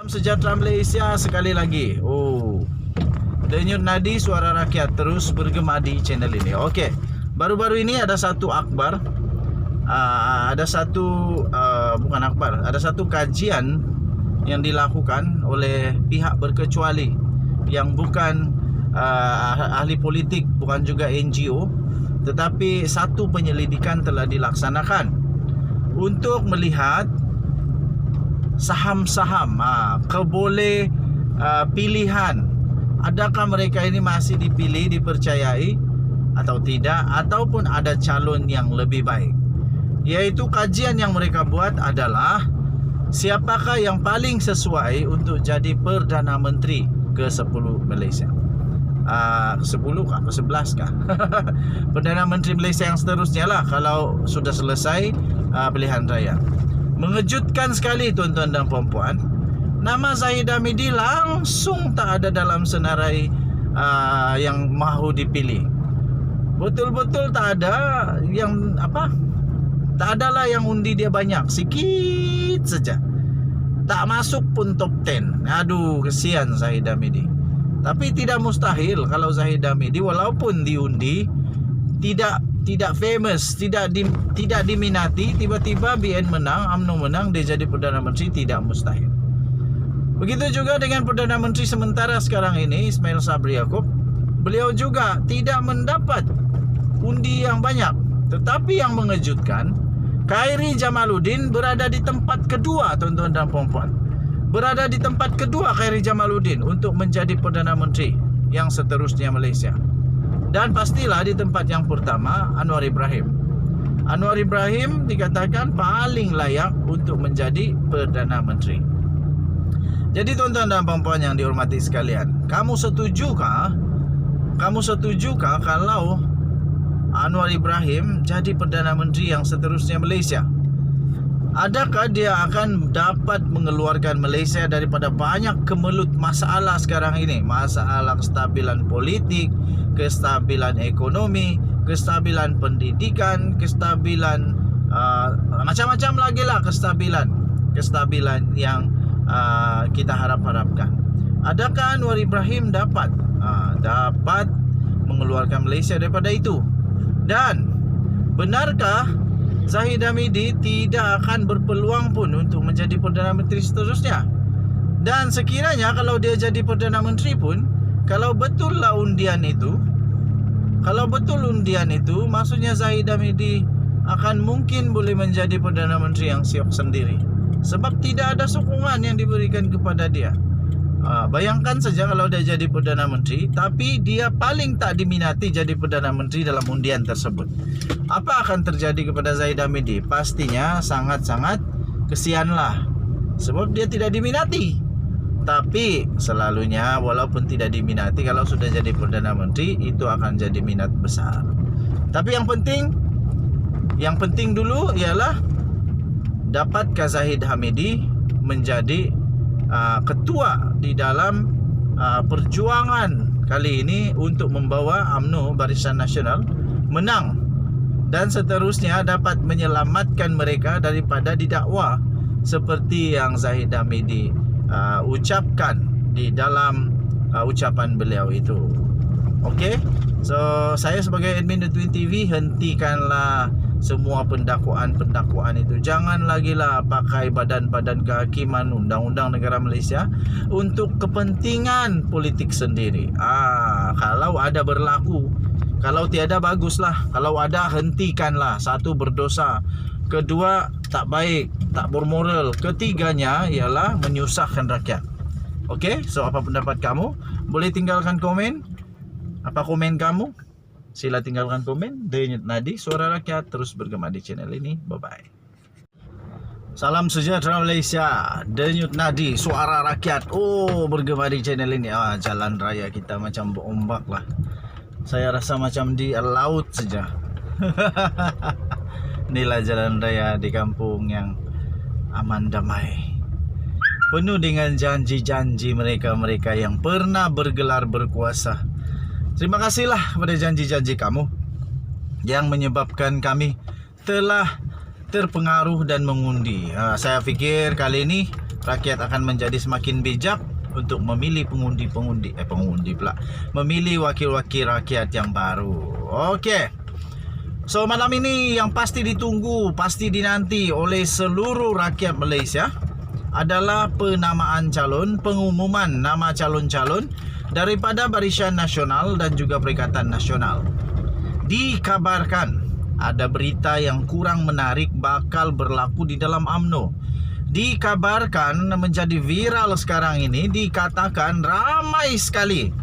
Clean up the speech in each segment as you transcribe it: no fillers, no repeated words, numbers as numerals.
Sejahtera Malaysia sekali lagi. Denyut nadi suara rakyat terus bergema di channel ini. Okey. Baru-baru ini ada satu akhbar, ada satu kajian yang dilakukan oleh pihak berkecuali yang bukan ahli politik, bukan juga NGO, tetapi satu penyelidikan telah dilaksanakan untuk melihat saham-saham pilihan, adakah mereka ini masih dipilih, dipercayai atau tidak, ataupun ada calon yang lebih baik. Yaitu kajian yang mereka buat adalah siapakah yang paling sesuai untuk jadi Perdana Menteri ke-10 Malaysia. Ke-10 kah? Ke-11 kah? Perdana Menteri Malaysia yang seterusnya lah kalau sudah selesai pilihan raya. Mengejutkan sekali tuan-tuan dan puan-puan, nama Zahid Hamidi langsung tak ada dalam senarai yang mahu dipilih. Betul-betul tak ada yang tak adalah yang undi dia banyak, sikit saja. Tak masuk pun top 10. Aduh, kesian Zahid Hamidi. Tapi tidak mustahil kalau Zahid Hamidi walaupun diundi tidak famous, tidak diminati, tiba-tiba BN menang, UMNO menang, dia jadi Perdana Menteri, tidak mustahil. Begitu juga dengan Perdana Menteri sementara sekarang ini, Ismail Sabri Yaakob. Beliau juga tidak mendapat undi yang banyak. Tetapi yang mengejutkan, Khairy Jamaluddin berada di tempat kedua, tuan-tuan dan puan-puan. Berada di tempat kedua Khairy Jamaluddin untuk menjadi Perdana Menteri yang seterusnya Malaysia. Dan pastilah di tempat yang pertama Anwar Ibrahim. Anwar Ibrahim dikatakan paling layak untuk menjadi Perdana Menteri. Jadi tuan-tuan dan puan-puan yang dihormati sekalian, kamu setujukah kalau Anwar Ibrahim jadi Perdana Menteri yang seterusnya Malaysia? Adakah dia akan dapat mengeluarkan Malaysia daripada banyak kemelut masalah sekarang ini? Masalah kestabilan politik, kestabilan ekonomi, kestabilan pendidikan, kestabilan macam-macam lagi lah kestabilan yang kita harapkan. Adakah Anwar Ibrahim dapat mengeluarkan Malaysia daripada itu? Dan benarkah Zahid Hamidi tidak akan berpeluang pun untuk menjadi Perdana Menteri seterusnya? Dan sekiranya kalau dia jadi Perdana Menteri pun, kalau betul undian itu, maksudnya Zahid Hamidi akan mungkin boleh menjadi Perdana Menteri yang siap sendiri. Sebab tidak ada sokongan yang diberikan kepada dia. Bayangkan saja kalau dia jadi Perdana Menteri, tapi dia paling tak diminati jadi Perdana Menteri dalam undian tersebut. Apa akan terjadi kepada Zahid Hamidi? Pastinya sangat-sangat kesianlah. Sebab dia tidak diminati. Tapi selalunya walaupun tidak diminati, kalau sudah jadi Perdana Menteri, itu akan jadi minat besar. Tapi yang penting dulu ialah dapatkah Zahid Hamidi menjadi ketua di dalam perjuangan kali ini untuk membawa UMNO Barisan Nasional menang, dan seterusnya dapat menyelamatkan mereka daripada didakwa seperti yang Zahid Hamidi ucapkan di dalam ucapan beliau itu. Okey, so saya sebagai admin The Twin TV, hentikanlah semua pendakwaan itu. Jangan lagi lah pakai badan-badan kehakiman, undang-undang negara Malaysia untuk kepentingan politik sendiri. Kalau ada berlaku, kalau tiada baguslah, kalau ada hentikanlah. Satu, berdosa. Kedua, tak baik, tak bermoral. Ketiganya ialah menyusahkan rakyat. Okey, so apa pendapat kamu? Boleh tinggalkan komen. Apa komen kamu? Sila tinggalkan komen. Denyut nadi suara rakyat terus bergema di channel ini. Bye-bye. Salam sejahtera Malaysia. Denyut nadi suara rakyat bergema di channel ini. Jalan raya kita macam berombak lah. Saya rasa macam di laut saja. Inilah jalan raya di kampung yang aman damai, penuh dengan janji-janji mereka-mereka yang pernah bergelar berkuasa. Terima kasihlah pada janji-janji kamu yang menyebabkan kami telah terpengaruh dan mengundi. Saya fikir kali ini rakyat akan menjadi semakin bijak untuk memilih memilih wakil-wakil rakyat yang baru. Okey. So malam ini yang pasti ditunggu, pasti dinanti oleh seluruh rakyat Malaysia adalah penamaan calon, pengumuman nama calon-calon daripada Barisan Nasional dan juga Perikatan Nasional. Dikabarkan ada berita yang kurang menarik bakal berlaku di dalam UMNO. Dikabarkan menjadi viral sekarang ini, dikatakan ramai sekali.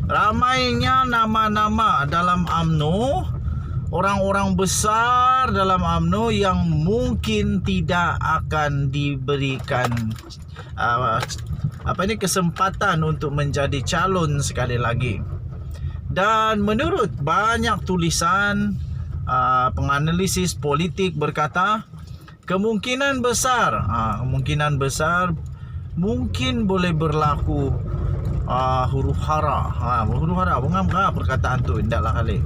Ramainya nama-nama dalam UMNO, orang-orang besar dalam UMNO yang mungkin tidak akan diberikan kesempatan untuk menjadi calon sekali lagi. Dan menurut banyak tulisan penganalisis politik berkata kemungkinan besar mungkin boleh berlaku huru-hara. Huru-hara bukan perkataan tu indaklah kali.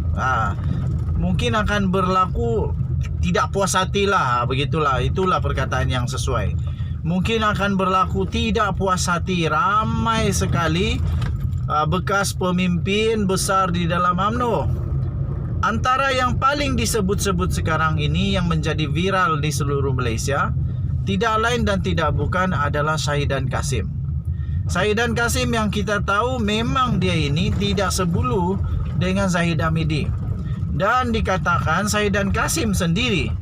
Mungkin akan berlaku tidak puas hati lah, begitulah, itulah perkataan yang sesuai. Mungkin akan berlaku tidak puas hati ramai sekali bekas pemimpin besar di dalam UMNO. Antara yang paling disebut-sebut sekarang ini yang menjadi viral di seluruh Malaysia tidak lain dan tidak bukan adalah Syahidan Kasim. Syahidan Kasim yang kita tahu memang dia ini tidak sebulu dengan Zahid Hamidi. Dan dikatakan Syahidan Kasim sendiri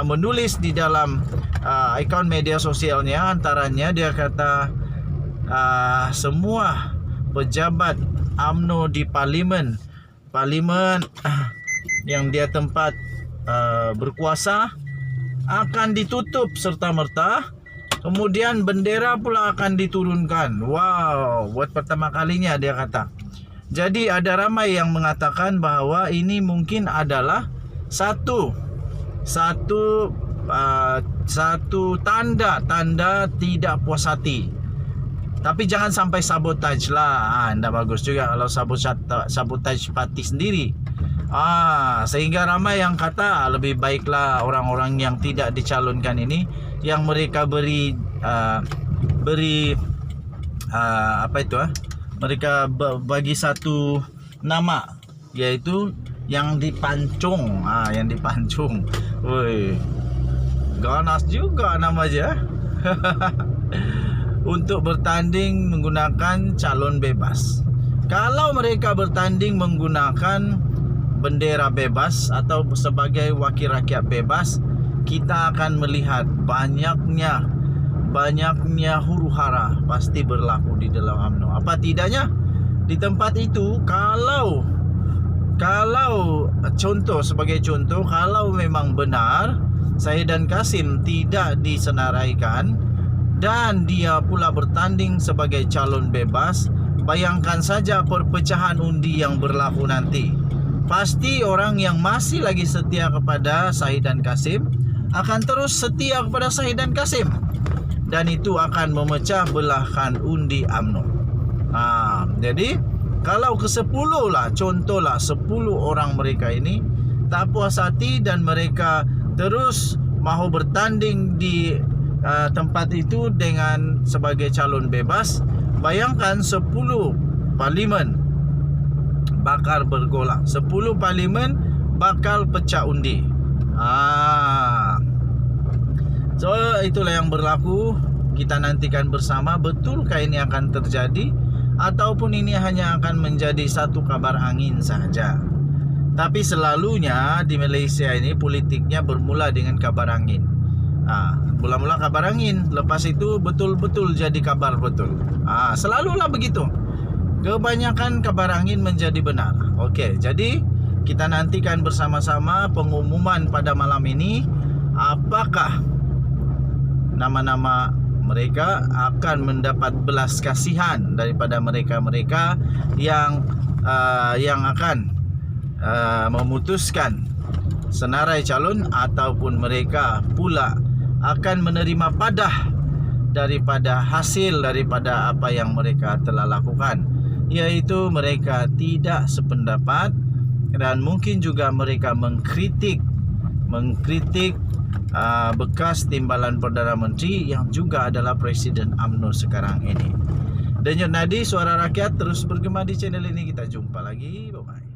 menulis di dalam akaun media sosialnya, antaranya dia kata semua pejabat UMNO di parlimen yang dia tempat berkuasa akan ditutup serta-merta, kemudian bendera pula akan diturunkan. Wow, buat pertama kalinya dia kata. Jadi ada ramai yang mengatakan bahawa ini mungkin adalah satu tanda tidak puas hati. Tapi jangan sampai sabotaj lah. Anda bagus juga kalau sabotaj parti sendiri. Sehingga ramai yang kata lebih baiklah orang-orang yang tidak dicalonkan ini, yang mereka mereka bagi satu nama, yaitu yang dipancung. Yang dipancung. Woi, ganas juga nama aja. Untuk bertanding menggunakan calon bebas. Kalau mereka bertanding menggunakan bendera bebas atau sebagai wakil rakyat bebas, kita akan melihat banyaknya huru-hara pasti berlaku di dalam UMNO. Apa tidaknya di tempat itu, kalau sebagai contoh, kalau memang benar Syahidan Kasim tidak disenaraikan dan dia pula bertanding sebagai calon bebas, bayangkan saja perpecahan undi yang berlaku nanti. Pasti orang yang masih lagi setia kepada Syahidan Kasim akan terus setia kepada Syahidan Kasim, dan itu akan memecah belahkan undi UMNO. Jadi kalau ke-10 lah, contohlah 10 orang mereka ini tak puas hati dan mereka terus mahu bertanding di tempat itu dengan sebagai calon bebas, bayangkan 10 parlimen bakal bergolak, 10 parlimen bakal pecah undi. So itulah yang berlaku. Kita nantikan bersama, betulkah ini akan terjadi ataupun ini hanya akan menjadi satu kabar angin saja. Tapi selalunya di Malaysia ini politiknya bermula dengan kabar angin. Mula-mula kabar angin, lepas itu betul-betul jadi kabar betul. Selalulah begitu. Kebanyakan kabar angin menjadi benar. Okey, jadi kita nantikan bersama-sama pengumuman pada malam ini. Apakah nama-nama mereka akan mendapat belas kasihan daripada mereka-mereka yang akan memutuskan senarai calon, ataupun mereka pula akan menerima padah daripada hasil daripada apa yang mereka telah lakukan, iaitu mereka tidak sependapat dan mungkin juga mereka mengkritik bekas timbalan Perdana Menteri yang juga adalah Presiden UMNO sekarang ini. Denyut Nadi Suara Rakyat terus bergema di channel ini. Kita jumpa lagi. Bye bye.